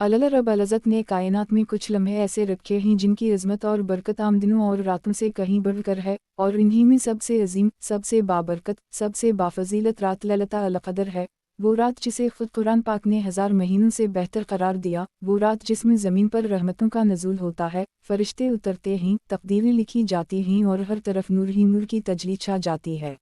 अल्लाह रब्बुल इज़्ज़त ने कायनात में कुछ लम्हे ऐसे रखे हैं जिनकी अज़मत और बरकत आम दिनों और रातों से कहीं बढ़कर है, और इन्हीं में सबसे अजीम, सबसे बाबरकत, सबसे बाफजीलत रात लैलतुल क़द्र है। वो रात जिसे खुद कुरान पाक ने 1000 महीनों से बेहतर करार दिया, वो रात जिसमें ज़मीन पर रहमतों का नज़ूल होता है, फरिश्ते उतरते हैं, तकदीरें लिखी जाती हैं और हर तरफ नूर ही नूर की तजली छा जाती है।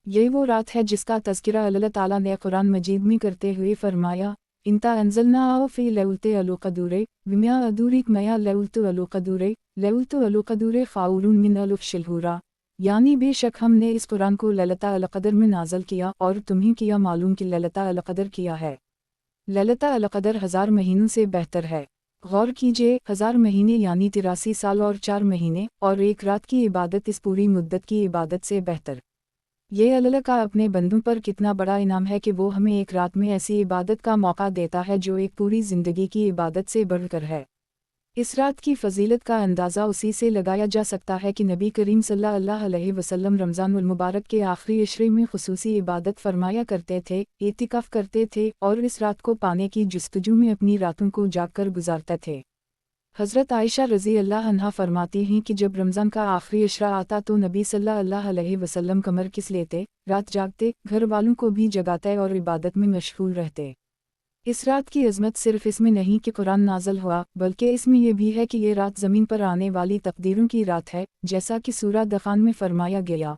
ये वो रात है जिसका तज़किरा अल्लाह ताला ने कुरान मजीद में करते हुए फरमाया, इंता अंज़लनाहु फ़ी लैलतिल क़द्र विमा अदूरिक मया लैलतुल क़द्र ख़ैरुम मिन अल्फ़ि शहर। यानी बेशक हमने इस कुरान को लैलतुल क़द्र में नाज़िल किया और तुम्हें किया मालूम कि लैलतुल क़द्र किया है। लैलतुल क़द्र 1000 महीनों से बेहतर है। गौर कीजिए, 1000 महीने यानी 83 साल और 4 महीने, और एक रात की इबादत इस पूरी मुद्दत की इबादत से बेहतर। ये अल्लाह का अपने बंदों पर कितना बड़ा इनाम है कि वो हमें एक रात में ऐसी इबादत का मौका देता है जो एक पूरी ज़िंदगी की इबादत से बढ़कर है। इस रात की फजीलत का अंदाज़ा उसी से लगाया जा सकता है कि नबी करीम सल्लल्लाहु अलैहि वसल्लम रमज़ानुल मुबारक के आखिरी इशरे में खुसूसी इबादत फरमाया करते थे, एतिकाफ़ करते थे और इस रात को पाने की जुस्तजू में अपनी रातों को जागकर गुजारते थे। हज़रत आयशा रज़ी अल्लाह अन्हा फरमाती हैं कि जब रमज़ान का आखिरी इशरा आता तो नबी सल्लल्लाहु अलैहि वसल्लम कमर किस लेते, रात जागते, घर वालों को भी जगाते और इबादत में मशगूल रहते। इस रात की अज़मत सिर्फ़ इसमें नहीं कि कुरान नाज़िल हुआ, बल्कि इसमें यह भी है कि ये रात ज़मीन पर आने वाली तकदीरों की रात है, जैसा कि सूरह दखान में फरमाया गया,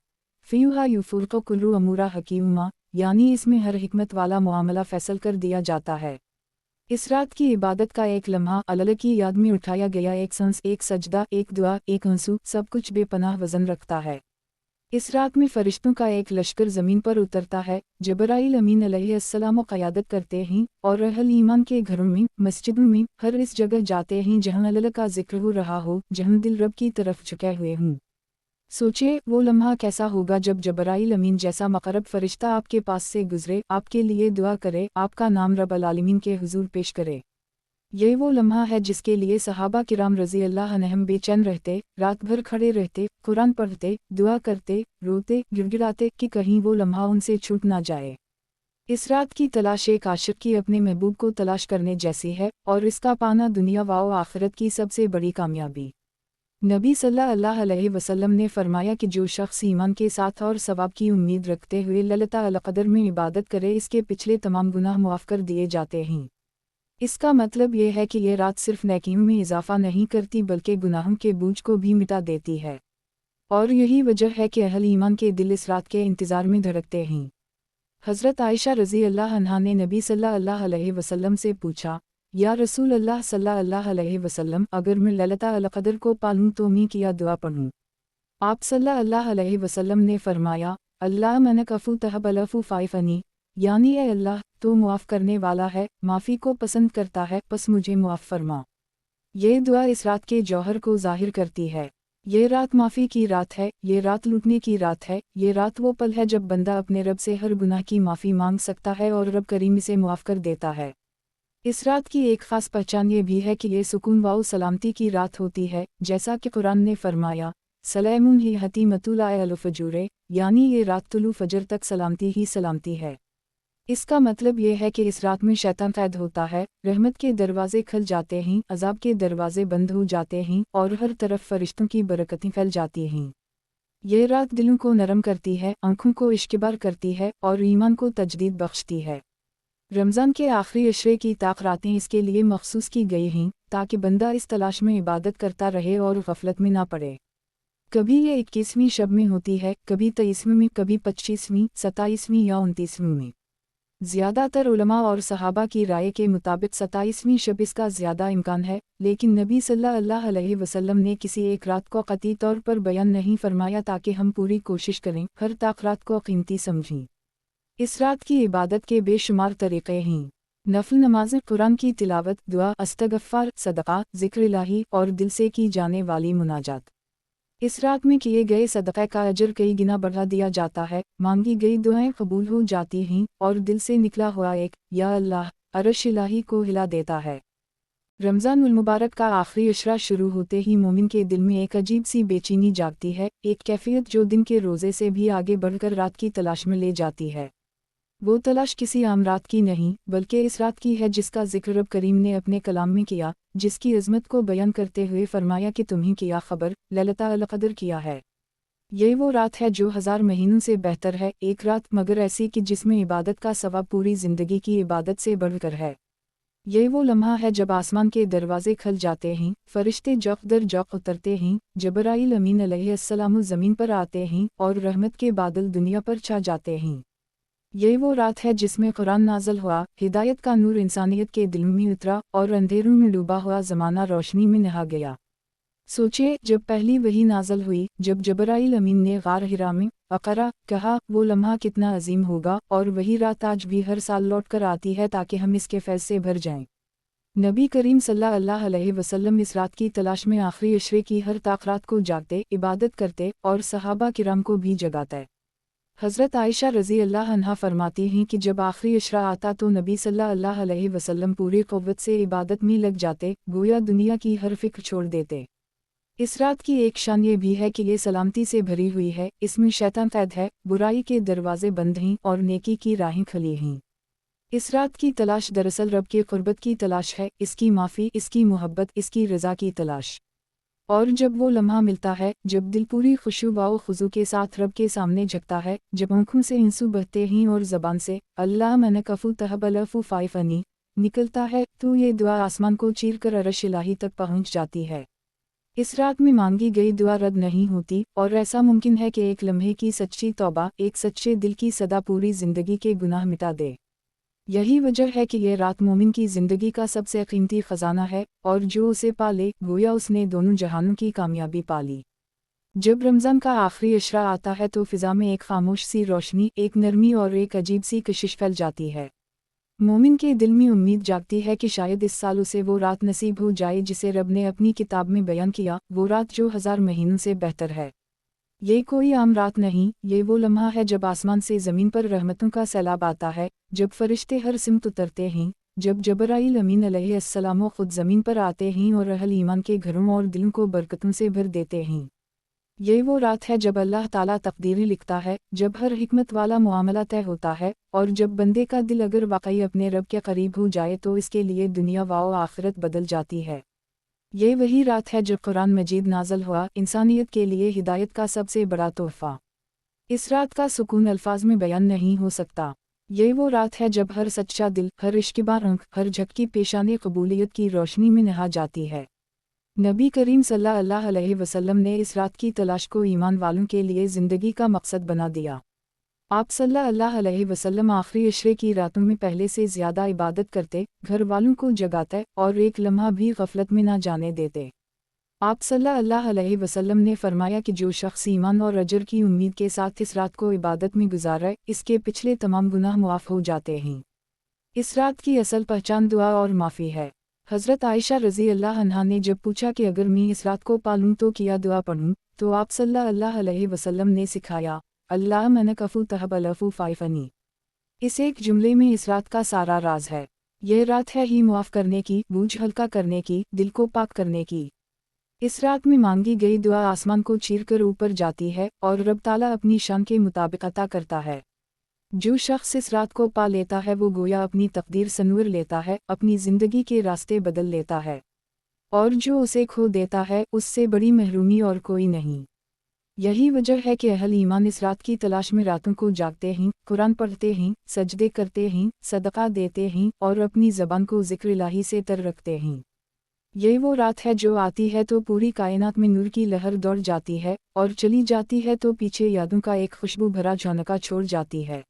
फ़ीहा युफ़रक़ु कुल्लु अमूरा हकीमा, यानी इसमें हर हिकमत वाला मामला फ़ैसल कर दिया जाता है। इस रात की इबादत का एक लम्हा, अल्लाह की याद में उठाया गया एक सांस, एक सजदा, एक दुआ, एक आंसू, सब कुछ बेपनाह वज़न रखता है। इस रात में फरिश्तों का एक लश्कर ज़मीन पर उतरता है, जबराइल अमीन अलैहिस्सलाम क़यादत करते हैं और अहल ईमान के घरों में, मस्जिदों में, हर इस जगह जाते हैं जहाँ अल्लाह का जिक्र हो रहा हो, जहाँ दिल रब की तरफ झुके हुए हों। सोचिए वो लम्हा कैसा होगा जब जबराइल अमीन जैसा मक़रब फरिश्ता आपके पास से गुजरे, आपके लिए दुआ करे, आपका नाम रब्बुल आलमीन के हुजूर पेश करे। ये वो लम्हा है जिसके लिए सहाबा किराम रज़ी अल्लाह अन्हुम बेचैन रहते, रात भर खड़े रहते, कुरान पढ़ते, दुआ करते, रोते, गिड़गिड़ाते कि कहीं वो लम्हा उनसे छूट ना जाए। इस रात की तलाश एक आशिक़ की अपने महबूब को तलाश करने जैसी है, और इसका पाना दुनिया व आखिरत की सबसे बड़ी कामयाबी। नबी सल्लल्लाहु अलैहि वसल्लम ने फरमाया कि जो शख्स ईमान के साथ और सवाब की उम्मीद रखते हुए लैलतुल क़द्र में इबादत करे, इसके पिछले तमाम गुनाह मुआफ़ कर दिए जाते हैं। इसका मतलब ये है कि ये रात सिर्फ नेकियों में इजाफ़ा नहीं करती बल्कि गुनाहों के बोझ को भी मिटा देती है, और यही वजह है कि अहल ईमान के दिल इस रात के इंतज़ार में धड़कते हैं। हज़रत आयशा रज़ी अल्लाह अन्हा ने नबी सल्लल्लाहु अलैहि वसल्लम से पूछा, या रसूल अल्लाह सल्लल्लाहु अलैहि वसल्लम, अगर मैं लैलतुल क़द्र को पालूँ तो मैं क्या दुआ पढ़ूँ? आप सल्लल्लाहु अलैहि वसल्लम ने फरमाया, अल्लाह मनक अफ़ू तहब्बल अफ़ू फ़ाइफ़नी, यानी ए अल्लाह, तो मुआफ़ करने वाला है, माफ़ी को पसंद करता है, बस मुझे मुआफ़ फरमा। ये दुआ इस रात के जौहर को ज़ाहिर करती है। ये रात माफ़ी की रात है, ये रात लूटने की रात है, ये रात वो पल है जब बंदा अपने रब से हर गुनाह की माफ़ी मांग सकता है और रब करीम इसे मुआफ़ कर देता है। इस रात की एक ख़ास पहचान ये भी है कि ये सुकून व सलामती की रात होती है, जैसा कि कुरान ने फरमाया, सलामुन ही हतीमतुल अल फ़जूर, यानी ये रात तुलू फ़जर तक सलामती ही सलामती है। इसका मतलब ये है कि इस रात में शैतान कैद होता है, रहमत के दरवाज़े खुल जाते हैं, अज़ाब के दरवाज़े बंद हो जाते हैं और हर तरफ फरिश्तों की बरकतें फैल जाती हैं। ये रात दिलों को नरम करती है, आँखों को इश्क़बार करती है और ईमान को तजदीद बख्शती है। रमज़ान के आखिरी अशरे की ताक रातें इसके लिए मखसूस की गई हैं, ताकि बंदा इस तलाश में इबादत करता रहे और गफलत में ना पड़े। कभी ये 21वीं शब में होती है, कभी 23वीं में, कभी 25वीं, 27वीं या 29वीं में। ज़्यादातर उलमा और सहाबा की राय के मुताबिक 27वीं शब इसका ज़्यादा इम्कान है, लेकिन नबी सल्लल्लाहु अलैहि वसल्लम ने किसी एक रात को क़तई तौर पर बयान नहीं फरमाया ताकि हम पूरी कोशिश करें, हर ताक रात को कीमती समझें। इस रात की इबादत के बेशुमार तरीक़े हैं। नफ़ल नमाज़ें, कुरान की तिलावत, दुआ, इस्तग़फ़ार, सदक़ा, ज़िक्र इलाही और दिल से की जाने वाली मुनाजात। इस रात में किए गए सदक़े का अजर कई गुना बढ़ा दिया जाता है, मांगी गई दुआएं कबूल हो जाती हैं और दिल से निकला हुआ एक या अल्लाह अर्श इलाही को हिला देता है। रमज़ानुल मुबारक का आखिरी अशरा शुरू होते ही मोमिन के दिल में एक अजीब सी बेचैनी जागती है, एक कैफियत जो दिन के रोज़े से भी आगे बढ़कर रात की तलाश में ले जाती है। وہ تلاش کسی عام رات کی نہیں بلکہ اس رات کی ہے جس کا ذکر رب کریم نے اپنے کلام میں کیا، جس کی عظمت کو بیان کرتے ہوئے فرمایا کہ تمہیں کیا خبر، لیلۃ القدر کیا ہے۔ یہ وہ رات ہے جو 1000 مہینوں سے بہتر ہے، ایک رات مگر ایسی کہ جس میں عبادت کا ثواب پوری زندگی کی عبادت سے بڑھ کر ہے۔ یہ وہ لمحہ ہے جب آسمان کے دروازے کھل جاتے ہیں، فرشتے جوق در جوق اترتے ہیں، جبرائیل امین علیہ السلام زمین پر آتے ہیں اور رحمت کے بادل دنیا پر چھا جاتے ہیں۔ یہ وہ رات ہے جس میں قرآن نازل ہوا، ہدایت کا نور انسانیت کے دل میں اترا اور اندھیروں میں ڈوبا ہوا زمانہ روشنی میں نہا گیا۔ سوچے جب پہلی وحی نازل ہوئی، جب جبرائیل امین نے غار حرا میں اقرا کہا، وہ لمحہ کتنا عظیم ہوگا، اور وہی رات آج بھی ہر سال لوٹ کر آتی ہے تاکہ ہم اس کے فیض سے بھر جائیں۔ نبی کریم صلی اللہ علیہ وسلم اس رات کی تلاش میں آخری عشرے کی ہر طاق رات کو جاگتے، عبادت کرتے اور صحابہ کرام کو بھی جگاتے۔ حضرت عائشہ رضی اللہ عنہا فرماتی ہیں کہ جب آخری عشرہ آتا تو نبی صلی اللہ علیہ وسلم پوری قوت سے عبادت میں لگ جاتے، گویا دنیا کی ہر فکر چھوڑ دیتے۔ اس رات کی ایک شان یہ بھی ہے کہ یہ سلامتی سے بھری ہوئی ہے، اس میں شیطان قید ہے، برائی کے دروازے بند ہیں اور نیکی کی راہیں کھلی ہیں۔ اس رات کی تلاش دراصل رب کے قربت کی تلاش ہے، اس کی معافی، اس کی محبت، اس کی رضا کی تلاش۔ اور جب وہ لمحہ ملتا ہے، جب دل پوری خشوع و خضوع کے ساتھ رب کے سامنے جھکتا ہے، جب آنکھوں سے آنسو بہتے ہیں اور زبان سے اللہ من کفو تہب الفو فائفنی نکلتا ہے، تو یہ دعا آسمان کو چیر کر عرش الہی تک پہنچ جاتی ہے۔ اس رات میں مانگی گئی دعا رد نہیں ہوتی، اور ایسا ممکن ہے کہ ایک لمحے کی سچی توبہ، ایک سچے دل کی صدا پوری زندگی کے گناہ مٹا دے۔ یہی وجہ ہے کہ یہ رات مومن کی زندگی کا سب سے قیمتی خزانہ ہے، اور جو اسے پا لے گویا اس نے دونوں جہانوں کی کامیابی پا لی۔ جب رمضان کا آخری عشرہ آتا ہے تو فضا میں ایک خاموش سی روشنی، ایک نرمی اور ایک عجیب سی کشش پھیل جاتی ہے۔ مومن کے دل میں امید جاگتی ہے کہ شاید اس سال اسے وہ رات نصیب ہو جائے جسے رب نے اپنی کتاب میں بیان کیا، وہ رات جو 1000 مہینوں سے بہتر ہے۔ یہ کوئی عام رات نہیں، یہ وہ لمحہ ہے جب آسمان سے زمین پر رحمتوں کا سیلاب آتا ہے، جب فرشتے ہر سمت اترتے ہیں، جب جبرائیل امین علیہ السلام خود زمین پر آتے ہیں اور اہل ایمان کے گھروں اور دلوں کو برکتوں سے بھر دیتے ہیں۔ یہ وہ رات ہے جب اللہ تعالیٰ تقدیریں لکھتا ہے، جب ہر حکمت والا معاملہ طے ہوتا ہے، اور جب بندے کا دل اگر واقعی اپنے رب کے قریب ہو جائے تو اس کے لیے دنیا و آخرت بدل جاتی ہے۔ یہ وہی رات ہے جب قرآن مجید نازل ہوا، انسانیت کے لیے ہدایت کا سب سے بڑا تحفہ۔ اس رات کا سکون الفاظ میں بیان نہیں ہو سکتا۔ یہ وہ رات ہے جب ہر سچا دل، ہر عشقبار آنکھ، ہر جھکی پیشانی قبولیت کی روشنی میں نہا جاتی ہے۔ نبی کریم صلی اللہ علیہ وسلم نے اس رات کی تلاش کو ایمان والوں کے لیے زندگی کا مقصد بنا دیا۔ آپ صلی اللہ علیہ وسلم آخری عشرے کی راتوں میں پہلے سے زیادہ عبادت کرتے، گھر والوں کو جگاتے اور ایک لمحہ بھی غفلت میں نہ جانے دیتے۔ آپ صلی اللہ علیہ وسلم نے فرمایا کہ جو شخص ایمان اور اجر کی امید کے ساتھ اس رات کو عبادت میں گزارے، اس کے پچھلے تمام گناہ معاف ہو جاتے ہیں۔ اس رات کی اصل پہچان دعا اور معافی ہے۔ حضرت عائشہ رضی اللہ عنہا نے جب پوچھا کہ اگر میں اس رات کو پالوں تو کیا دعا پڑھوں، تو آپ صلی اللہ علیہ وسلم نے سکھایا، اللہ من کفو تہب الفو فائفنی۔ اس ایک جملے میں اس رات کا سارا راز ہے۔ یہ رات ہے ہی معاف کرنے کی، بوجھ ہلکا کرنے کی، دل کو پاک کرنے کی۔ اس رات میں مانگی گئی دعا آسمان کو چیر کر اوپر جاتی ہے، اور رب تعالیٰ اپنی شان کے مطابق عطا کرتا ہے۔ جو شخص اس رات کو پا لیتا ہے وہ گویا اپنی تقدیر سنور لیتا ہے، اپنی زندگی کے راستے بدل لیتا ہے، اور جو اسے کھو دیتا ہے اس سے بڑی محرومی اور کوئی نہیں۔ یہی وجہ ہے کہ اہل ایمان اس رات کی تلاش میں راتوں کو جاگتے ہیں، قرآن پڑھتے ہیں، سجدے کرتے ہیں، صدقہ دیتے ہیں، اور اپنی زبان کو ذکر الہی سے تر رکھتے ہیں۔ یہ وہ رات ہے جو آتی ہے تو پوری کائنات میں نور کی لہر دوڑ جاتی ہے، اور چلی جاتی ہے تو پیچھے یادوں کا ایک خوشبو بھرا جھونکا چھوڑ جاتی ہے۔